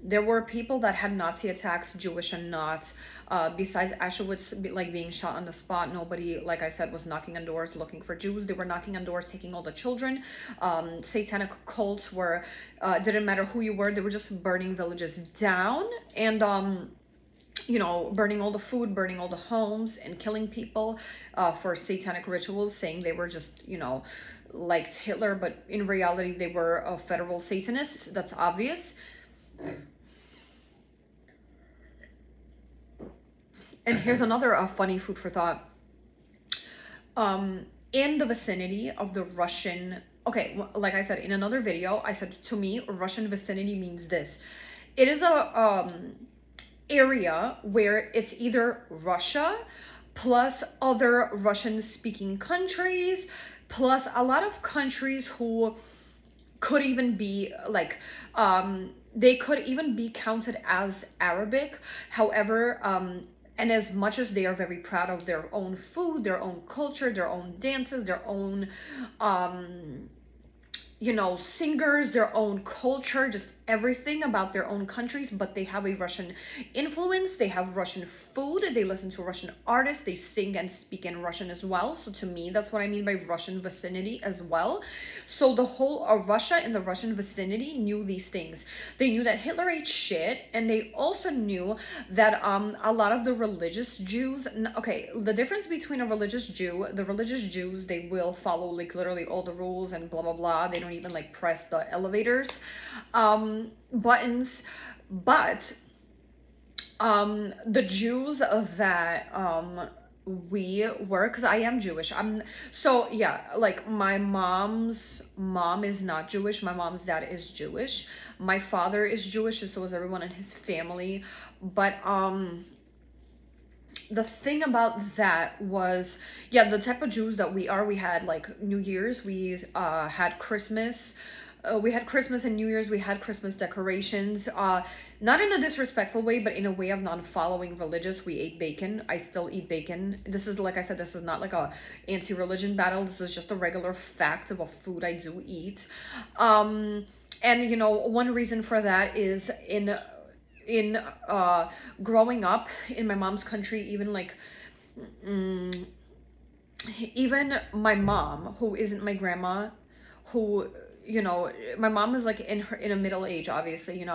There were people that had Nazi attacks, Jewish and not. Besides Auschwitz, like being shot on the spot, nobody, like I said, was knocking on doors looking for Jews. They were knocking on doors, taking all the children. Satanic cults were, didn't matter who you were, they were just burning villages down. And burning all the food, burning all the homes, and killing people for satanic rituals, saying they were just, like Hitler, but in reality they were federal Satanists. That's obvious. And here's another funny food for thought. In the vicinity of the Russian, okay, like I said in another video, I said to me, Russian vicinity means this. It is a area where it's either Russia plus other Russian speaking countries, plus a lot of countries who could even be like, they could even be counted as Arabic. However, and as much as they are very proud of their own food, their own culture, their own dances, their own singers, their own culture, just everything about their own countries, but they have a Russian influence, they have Russian food, they listen to Russian artists, they sing and speak in Russian as well. So to me, that's what I mean by Russian vicinity as well. So the whole Russia and the Russian vicinity knew these things. They knew that Hitler ate shit, and they also knew that a lot of the religious Jews, okay, the difference between a religious Jew, the religious Jews, they will follow like literally all the rules and blah blah blah. They don't even like press the elevators buttons. But the Jews that we were, because I am Jewish, so yeah, like my mom's mom is not Jewish, my mom's dad is Jewish, my father is Jewish, and so is everyone in his family. But the thing about that was, yeah, the type of Jews that we are, we had like New Year's, we had Christmas, we had Christmas and New Year's, we had Christmas decorations, not in a disrespectful way, but in a way of non-following religious. We ate bacon. I still eat bacon. This is, like I said, this is not like a anti-religion battle. This is just a regular fact of a food I do eat. And one reason for that is in growing up in my mom's country, even like even my mom, who isn't my grandma, who my mom is like in a middle age, obviously,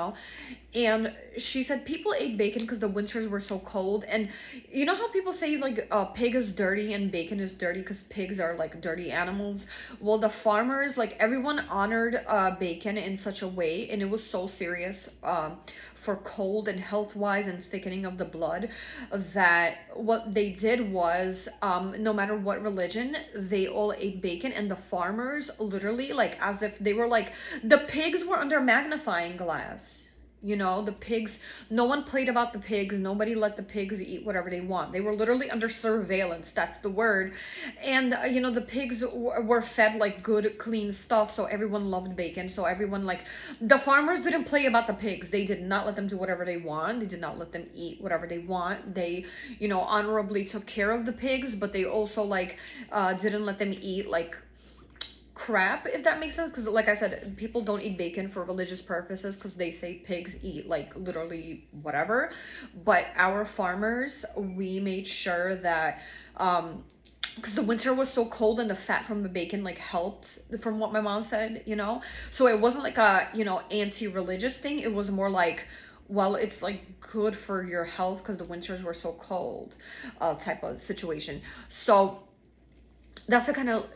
and she said people ate bacon because the winters were so cold. And you know how people say like pig is dirty and bacon is dirty because pigs are like dirty animals? Well, the farmers, like everyone honored bacon in such a way, and it was so serious for cold and health wise and thickening of the blood, that what they did was, no matter what religion, they all ate bacon. And the farmers literally, like as if they were like, the pigs were under magnifying glass. The pigs, no one played about the pigs. Nobody let the pigs eat whatever they want. They were literally under surveillance. That's the word. And, the pigs were fed like good, clean stuff. So everyone loved bacon. So everyone, like, the farmers didn't play about the pigs. They did not let them do whatever they want. They did not let them eat whatever they want. They, honorably took care of the pigs, but they also, like, didn't let them eat, like, crap, if that makes sense. Because like I said, people don't eat bacon for religious purposes because they say pigs eat like literally whatever. But our farmers, we made sure that because the winter was so cold and the fat from the bacon like helped, from what my mom said, so it wasn't like a anti-religious thing. It was more like, well, it's like good for your health because the winters were so cold, type of situation. So that's the kind of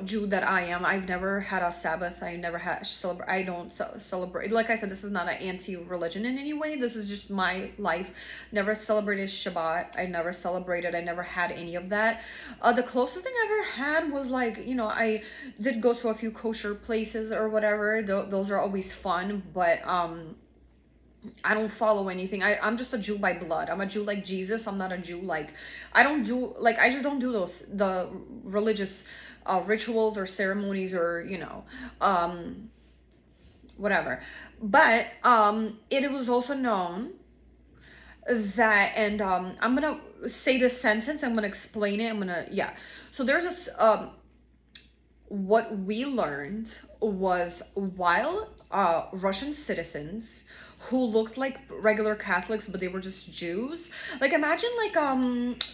Jew that I am. I've never had a Sabbath. I never had celebrate. I don't celebrate. Like I said, this is not an anti-religion in any way. This is just my life. Never celebrated Shabbat. I never celebrated. I never had any of that. The closest thing I ever had was like, I did go to a few kosher places or whatever. Those are always fun, but I don't follow anything. I'm just a Jew by blood. I'm a Jew like Jesus. I'm not a Jew like, I just don't do the religious rituals or ceremonies or, whatever. But it was also known that, and I'm gonna say this sentence, I'm gonna explain it, yeah. So there's this, what we learned was while Russian citizens who looked like regular Catholics, but they were just Jews. Like imagine like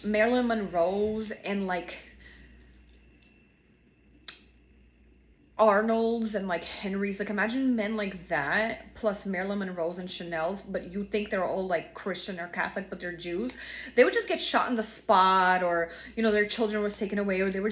Marilyn Monroe's and like Arnold's and like Henry's. Like imagine men like that plus Marilyn Monroe's and Chanel's, but you think they're all like Christian or Catholic, but they're Jews. They would just get shot in the spot, or their children was taken away, or they were